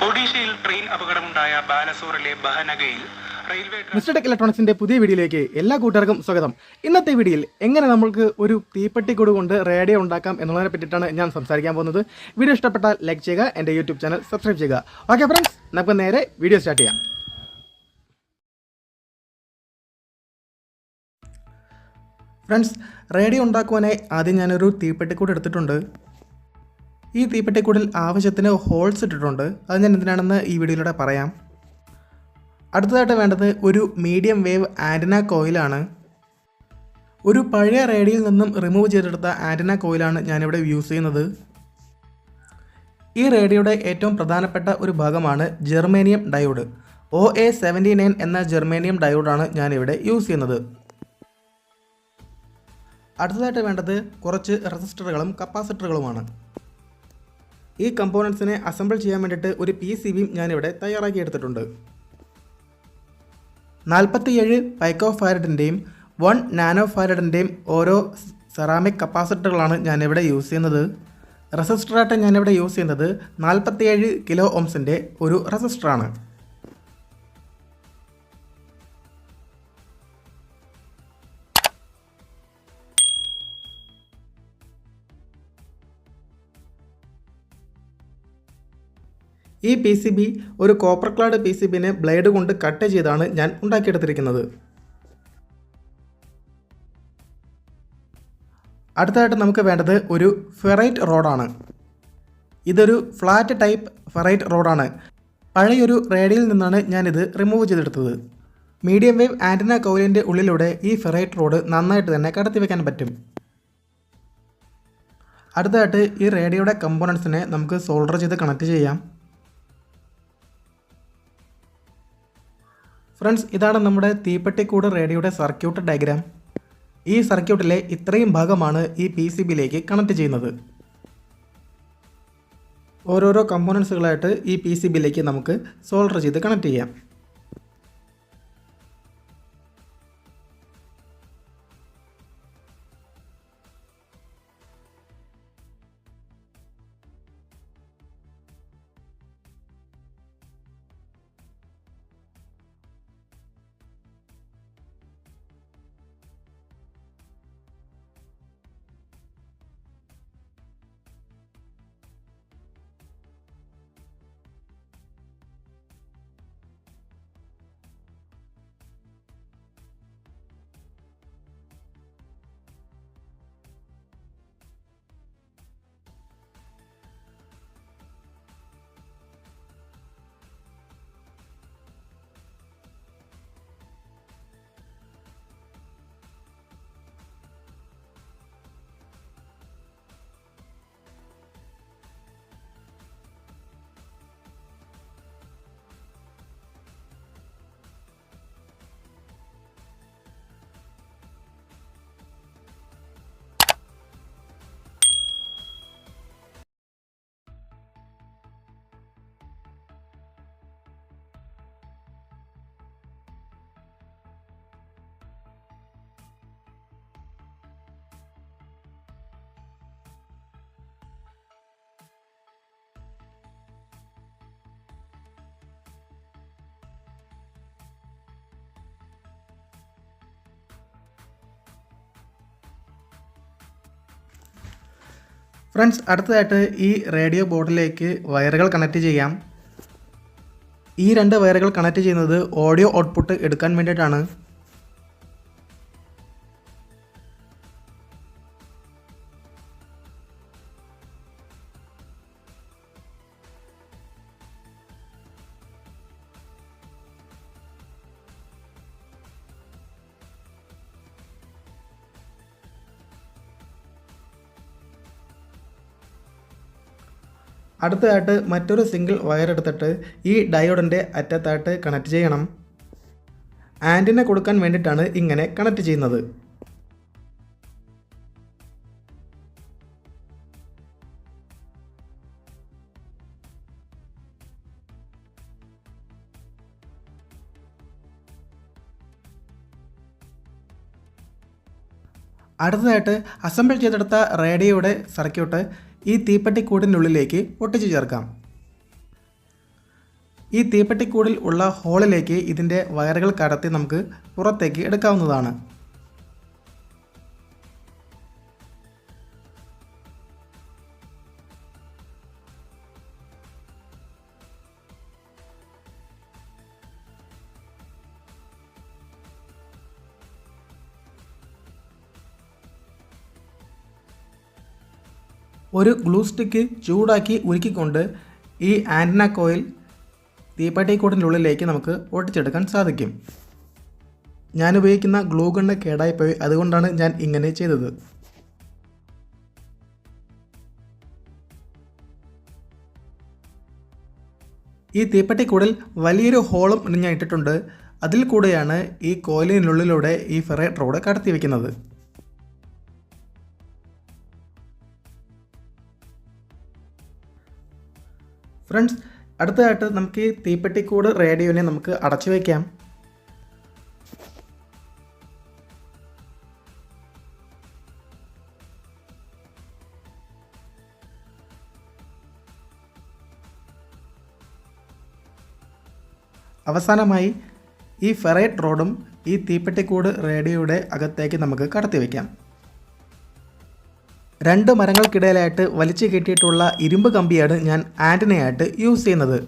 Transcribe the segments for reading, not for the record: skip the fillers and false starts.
ഒഡീഷയിൽ train അപകടമുണ്ടായ ബാലസോറിലെ ബഹനഗയിൽ railway mister tech ഇലക്ട്രോണിക്സിന്റെ പുതിയ വീഡിയോയിലേക്ക് എല്ലാ കൂട്ടുകാർക്കും സ്വാഗതം. ഇന്നത്തെ വീഡിയോയിൽ എങ്ങനെ നമുക്ക് ഒരു തീപ്പെട്ടിക്കൂട് കൊണ്ട് റേഡിയോ ഉണ്ടാക്കാം എന്നുള്ളതിനെ പറ്റിയിട്ടാണ് ഞാൻ സംസാരിക്കാൻ പോകുന്നത്. വീഡിയോ ഇഷ്ടപ്പെട്ടാൽ ലൈക്ക് ചെയ്യുക, എൻ്റെ യൂട്യൂബ് ചാനൽ സബ്സ്ക്രൈബ് ചെയ്യുക. ഓക്കെ ഫ്രണ്ട്സ്, നമുക്ക് നേരെ വീഡിയോ സ്റ്റാർട്ട് ചെയ്യാം. ഫ്രണ്ട്സ്, റേഡിയോ ഉണ്ടാക്കുവാനായി ആദ്യം ഞാനൊരു തീപ്പെട്ടിക്കൂട് എടുത്തിട്ടുണ്ട്. ഈ തീപ്പെട്ടിക്കൂടിൽ ആവശ്യത്തിന് ഹോൾസ് ഇട്ടിട്ടുണ്ട്. അത് ഞാൻ എന്തിനാണെന്ന് ഈ വീഡിയോയിലൂടെ പറയാം. അടുത്തതായിട്ട് വേണ്ടത് ഒരു മീഡിയം വേവ് ആൻറ്റിന കോയിലാണ്. ഒരു പഴയ റേഡിയോയിൽ നിന്നും റിമൂവ് ചെയ്തെടുത്ത ആൻറ്റിന കോയിലാണ് ഞാനിവിടെ യൂസ് ചെയ്യുന്നത്. ഈ റേഡിയോയുടെ ഏറ്റവും പ്രധാനപ്പെട്ട ഒരു ഭാഗമാണ് ജെർമേനിയം ഡയോഡ്. OA79 എന്ന ജെർമേനിയം ഡയോഡാണ് ഞാനിവിടെ യൂസ് ചെയ്യുന്നത്. അടുത്തതായിട്ട് വേണ്ടത് കുറച്ച് റെസിസ്റ്ററുകളും കപ്പാസിറ്ററുകളുമാണ്. ഈ കമ്പോണൻസിനെ അസംബിൾ ചെയ്യാൻ വേണ്ടിയിട്ട് ഒരു PCBയും ഞാനിവിടെ തയ്യാറാക്കി എടുത്തിട്ടുണ്ട്. 47 പൈക്കോ ഫാരഡിൻ്റെയും 1 നാനോ ഫാരഡിൻ്റെയും ഓരോ സെറാമിക് കപ്പാസിറ്ററുകളാണ് ഞാനിവിടെ യൂസ് ചെയ്യുന്നത്. റെസിസ്റ്ററായിട്ട് ഞാനിവിടെ യൂസ് ചെയ്യുന്നത് 47 കിലോ ഓംസിൻ്റെ ഒരു റെസിസ്റ്ററാണ്. ഈ PCB ഒരു കോപ്പർ ക്ലാഡ് PCBനെ ബ്ലേഡ് കൊണ്ട് കട്ട് ചെയ്താണ് ഞാൻ ഉണ്ടാക്കിയെടുത്തിരിക്കുന്നത്. അടുത്തതായിട്ട് നമുക്ക് വേണ്ടത് ഒരു ഫെറൈറ്റ് റോഡാണ്. ഇതൊരു ഫ്ലാറ്റ് ടൈപ്പ് ഫെറൈറ്റ് റോഡാണ്. പഴയൊരു റേഡിയോയിൽ നിന്നാണ് ഞാനിത് റിമൂവ് ചെയ്തെടുത്തത്. മീഡിയം വേവ് ആൻറ്റിന കോയിലിൻ്റെ ഉള്ളിലൂടെ ഈ ഫെറൈറ്റ് റോഡ് നന്നായിട്ട് തന്നെ കടത്തി വയ്ക്കാൻ പറ്റും. അടുത്തതായിട്ട് ഈ റേഡിയോയുടെ കമ്പോണൻസിനെ നമുക്ക് സോൾഡർ ചെയ്ത് കണക്ട് ചെയ്യാം. ഫ്രണ്ട്സ്, ഇതാണ് നമ്മുടെ തീപ്പെട്ടിക്കൂട് റേഡിയോയുടെ സർക്യൂട്ട് ഡയഗ്രാം. ഈ സർക്യൂട്ടിലെ ഇത്രയും ഭാഗമാണ് ഈ PCBയിലേക്ക് കണക്ട് ചെയ്യുന്നത്. ഓരോരോ കമ്പോണൻസുകളായിട്ട് ഈ PCBയിലേക്ക് നമുക്ക് സോൾഡർ ചെയ്ത് കണക്ട് ചെയ്യാം. ഫ്രണ്ട്സ്, അടുത്തതായിട്ട് ഈ റേഡിയോ ബോർഡിലേക്ക് വയറുകൾ കണക്ട് ചെയ്യാം. ഈ 2 വയറുകൾ കണക്ട് ചെയ്യുന്നത് ഓഡിയോ ഔട്ട്പുട്ട് എടുക്കാൻ വേണ്ടിയിട്ടാണ്. അടുത്തതായിട്ട് മറ്റൊരു സിംഗിൾ വയർ എടുത്തിട്ട് ഈ ഡയോഡിൻ്റെ അറ്റത്തായിട്ട് കണക്ട് ചെയ്യണം. ആൻറ്റിന കൊടുക്കാൻ വേണ്ടിയിട്ടാണ് ഇങ്ങനെ കണക്ട് ചെയ്യുന്നത്. അടുത്തതായിട്ട് അസംബിൾ ചെയ്തെടുത്ത റേഡിയോയുടെ സർക്യൂട്ട് ഈ തീപ്പെട്ടിക്കൂടിനുള്ളിലേക്ക് ഒട്ടിച്ചു ചേർക്കാം. ഈ തീപ്പെട്ടിക്കൂടിൽ ഉള്ള ഹോളിലേക്ക് ഇതിൻ്റെ വയറുകൾ കടത്തി നമുക്ക് പുറത്തേക്ക് എടുക്കാവുന്നതാണ്. ഒരു ഗ്ലൂ സ്റ്റിക്ക് ചൂടാക്കി ഉരുക്കിക്കൊണ്ട് ഈ ആൻറ്റന കോയിൽ തീപ്പെട്ടിക്കൂടിനുള്ളിലേക്ക് നമുക്ക് ഒട്ടിച്ചെടുക്കാൻ സാധിക്കും. ഞാൻ ഉപയോഗിക്കുന്ന ഗ്ലൂ ഗണ്ണ് കേടായിപ്പോയി, അതുകൊണ്ടാണ് ഞാൻ ഇങ്ങനെ ചെയ്തത്. ഈ തീപ്പെട്ടിക്കൂടിൽ വലിയൊരു ഹോളും ഞാൻ ഇട്ടിട്ടുണ്ട്. അതിൽ കൂടെയാണ് ഈ കോയിലിനുള്ളിലൂടെ ഈ ഫെറൈറ്റ് റോഡ് കടത്തി വയ്ക്കുന്നത്. ഫ്രണ്ട്സ്, അടുത്തതായിട്ട് നമുക്ക് ഈ തീപ്പെട്ടിക്കൂട് റേഡിയോനെ നമുക്ക് അടച്ചു വയ്ക്കാം. അവസാനമായി ഈ ഫെറൈറ്റ് റോഡും ഈ തീപ്പെട്ടിക്കൂട് റേഡിയോയുടെ അകത്തേക്ക് നമുക്ക് കടത്തി വയ്ക്കാം. 2 മരങ്ങൾക്കിടയിലായിട്ട് വലിച്ചു കെട്ടിയിട്ടുള്ള ഇരുമ്പ് കമ്പിയാണ് ഞാൻ ആൻറ്റനയായിട്ട് യൂസ് ചെയ്യുന്നത്.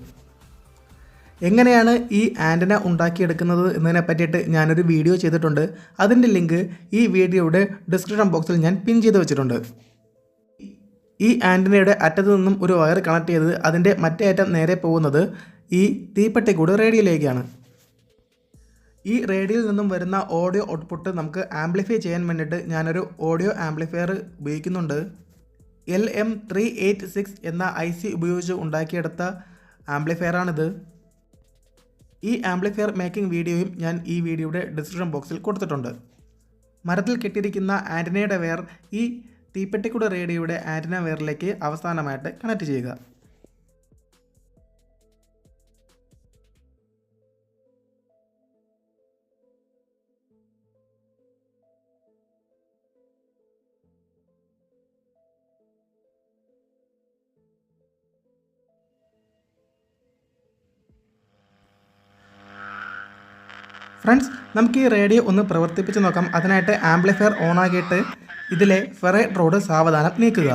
എങ്ങനെയാണ് ഈ ആൻറ്റന ഉണ്ടാക്കിയെടുക്കുന്നത് എന്നതിനെ പറ്റിയിട്ട് ഞാനൊരു വീഡിയോ ചെയ്തിട്ടുണ്ട്. അതിൻ്റെ ലിങ്ക് ഈ വീഡിയോയുടെ ഡിസ്ക്രിപ്ഷൻ ബോക്സിൽ ഞാൻ പിൻ ചെയ്ത് വെച്ചിട്ടുണ്ട്. ഈ ആൻറ്റനയുടെ അറ്റത്തു നിന്നും ഒരു വയർ കണക്ട് ചെയ്ത് അതിൻ്റെ മറ്റേ അറ്റം നേരെ പോകുന്നത് ഈ തീപ്പെട്ടിക്കൂട് റേഡിയോയിലേക്കാണ്. ഈ റേഡിയോയിൽ നിന്നും വരുന്ന ഓഡിയോ ഔട്ട്പുട്ട് നമുക്ക് ആംപ്ലിഫൈ ചെയ്യാൻ വേണ്ടിയിട്ട് ഞാനൊരു ഓഡിയോ ആംപ്ലിഫയർ ഉപയോഗിക്കുന്നുണ്ട്. LM386 എന്ന IC ഉപയോഗിച്ച് ഉണ്ടാക്കിയെടുത്ത ആംപ്ലിഫയറാണിത്. ഈ ആംപ്ലിഫയർ മേക്കിംഗ് വീഡിയോയും ഞാൻ ഈ വീഡിയോയുടെ ഡിസ്ക്രിപ്ഷൻ ബോക്സിൽ കൊടുത്തിട്ടുണ്ട്. മരത്തിൽ കെട്ടിയിരിക്കുന്ന ആൻറ്റനയുടെ വയർ ഈ തീപ്പെട്ടിക്കൂട് റേഡിയോയുടെ ആൻറ്റന വയറിലേക്ക് അവസാനമായിട്ട് കണക്ട് ചെയ്യുക. ഫ്രണ്ട്സ്, നമുക്ക് ഈ റേഡിയോ ഒന്ന് പ്രവർത്തിപ്പിച്ച് നോക്കാം. അതിനായിട്ട് ആംപ്ലിഫയർ ഓൺ ആക്കിയിട്ട് ഇതിലെ ഫെറൈറ്റ് റോഡ് സാവധാനം നീക്കുക.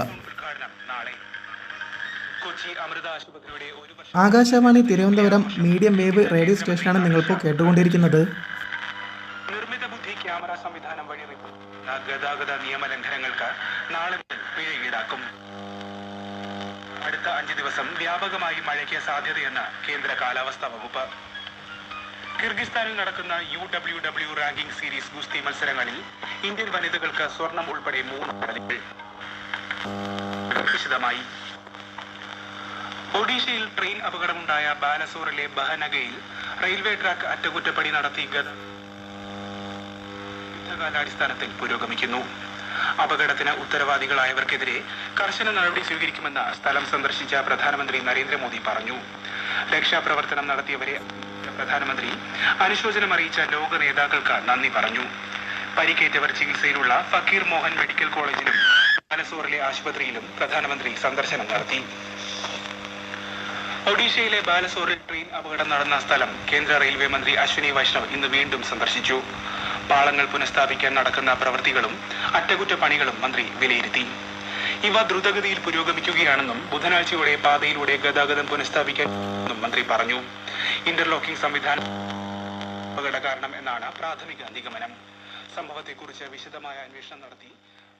Akashvani Thiruvananthapuram medium wave radio സ്റ്റേഷനാണ് നിങ്ങളിപ്പോൾ കേട്ടുകൊണ്ടിരിക്കുന്നത്. നിർമ്മിത ബുദ്ധി ക്യാമറ സംവിധാനം വഴി ഗതാഗത നിയമലംഘനങ്ങൾക്ക് നാളെ പിഴ ഈടാക്കും. അടുത്ത 5 ദിവസം വ്യാപകമായി മഴയ്ക്ക് സാധ്യതയെന്ന് കേന്ദ്ര കാലാവസ്ഥാ വകുപ്പ്. കിർഗിസ്ഥാനിൽ നടക്കുന്ന UWW റാങ്കിംഗ് സീരീസ് ഗുസ്തി മത്സരങ്ങളിൽ ഇന്ത്യൻ വനിതകൾക്ക് സ്വർണം ഉൾപ്പെടെ 3 മെഡലുകൾ. വിശദമായി, ഒഡീഷയിൽ ട്രെയിൻ അപകടമുണ്ടായ ബാലസോറിലെ ബഹനഗയിൽ റെയിൽവേ ട്രാക്ക് അറ്റകുറ്റപ്പണി നടത്തി യുദ്ധകാലാടിസ്ഥാനത്തിൽ പുരോഗമിക്കുന്നു. അപകടത്തിന് ഉത്തരവാദികളായവർക്കെതിരെ കർശന നടപടി സ്വീകരിക്കുമെന്ന് സ്ഥലം സന്ദർശിച്ച പ്രധാനമന്ത്രി നരേന്ദ്രമോദി പറഞ്ഞു. രക്ഷാപ്രവർത്തനം നടത്തിയവരെ പ്രധാനമന്ത്രി അനുശോചനം അറിയിച്ച ലോക നേതാക്കൾക്ക് നന്ദി പറഞ്ഞു. പരിക്കേറ്റവർ ചികിത്സയിലുള്ള ഫക്കീർ മോഹൻ മെഡിക്കൽ കോളേജിലും ബാലസോറിലെ ആശുപത്രിയിലും പ്രധാനമന്ത്രി സന്ദർശനം നടത്തി. ഒഡീഷയിലെ ബാലസോറിൽ ട്രെയിൻ അപകടം നടന്ന സ്ഥലം കേന്ദ്ര റെയിൽവേ മന്ത്രി അശ്വിനി വൈഷ്ണവ് ഇന്ന് വീണ്ടും സന്ദർശിച്ചു. പാളങ്ങൾ പുനഃസ്ഥാപിക്കാൻ നടക്കുന്ന പ്രവൃത്തികളും അറ്റകുറ്റപ്പണികളും മന്ത്രി വിലയിരുത്തി. ഇവ ദ്രുതഗതിയിൽ പുരോഗമിക്കുകയാണെന്നും ബുധനാഴ്ചയോടെ പാതയിലൂടെ ഗതാഗതം പുനഃസ്ഥാപിക്കാനും മന്ത്രി പറഞ്ഞു. ഇന്റർലോക്കിംഗ് സംവിധാനം അപകട കാരണം എന്നാണ് പ്രാഥമിക നിഗമനം. സംഭവത്തെക്കുറിച്ച് വിശദമായ അന്വേഷണം നടത്തി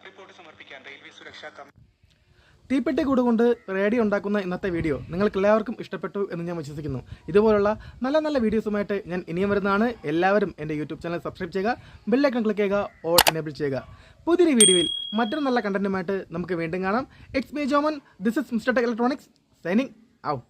റിപ്പോർട്ട് സമർപ്പിക്കാൻ റെയിൽവേ സുരക്ഷാ തീപ്പെട്ടിക്കൂട് കൊണ്ട് റേഡിയോ ഉണ്ടാക്കുന്ന ഇന്നത്തെ വീഡിയോ നിങ്ങൾക്ക് എല്ലാവർക്കും ഇഷ്ടപ്പെട്ടു എന്ന് ഞാൻ വിശ്വസിക്കുന്നു. ഇതുപോലുള്ള നല്ല നല്ല വീഡിയോസുമായിട്ട് ഞാൻ ഇനിയും വരുന്നതാണ്. എല്ലാവരും എൻ്റെ യൂട്യൂബ് ചാനൽ സബ്സ്ക്രൈബ് ചെയ്യുക, ബെല്ലൈക്കൺ ക്ലിക്ക് ചെയ്യുക, ഓൾ എനേബിൾ ചെയ്യുക. പുതിയൊരു വീഡിയോയിൽ മറ്റൊരു നല്ല കണ്ടന്റുമായിട്ട് നമുക്ക് വീണ്ടും കാണാം. It's me Joman, this is mister tech electronics signing out.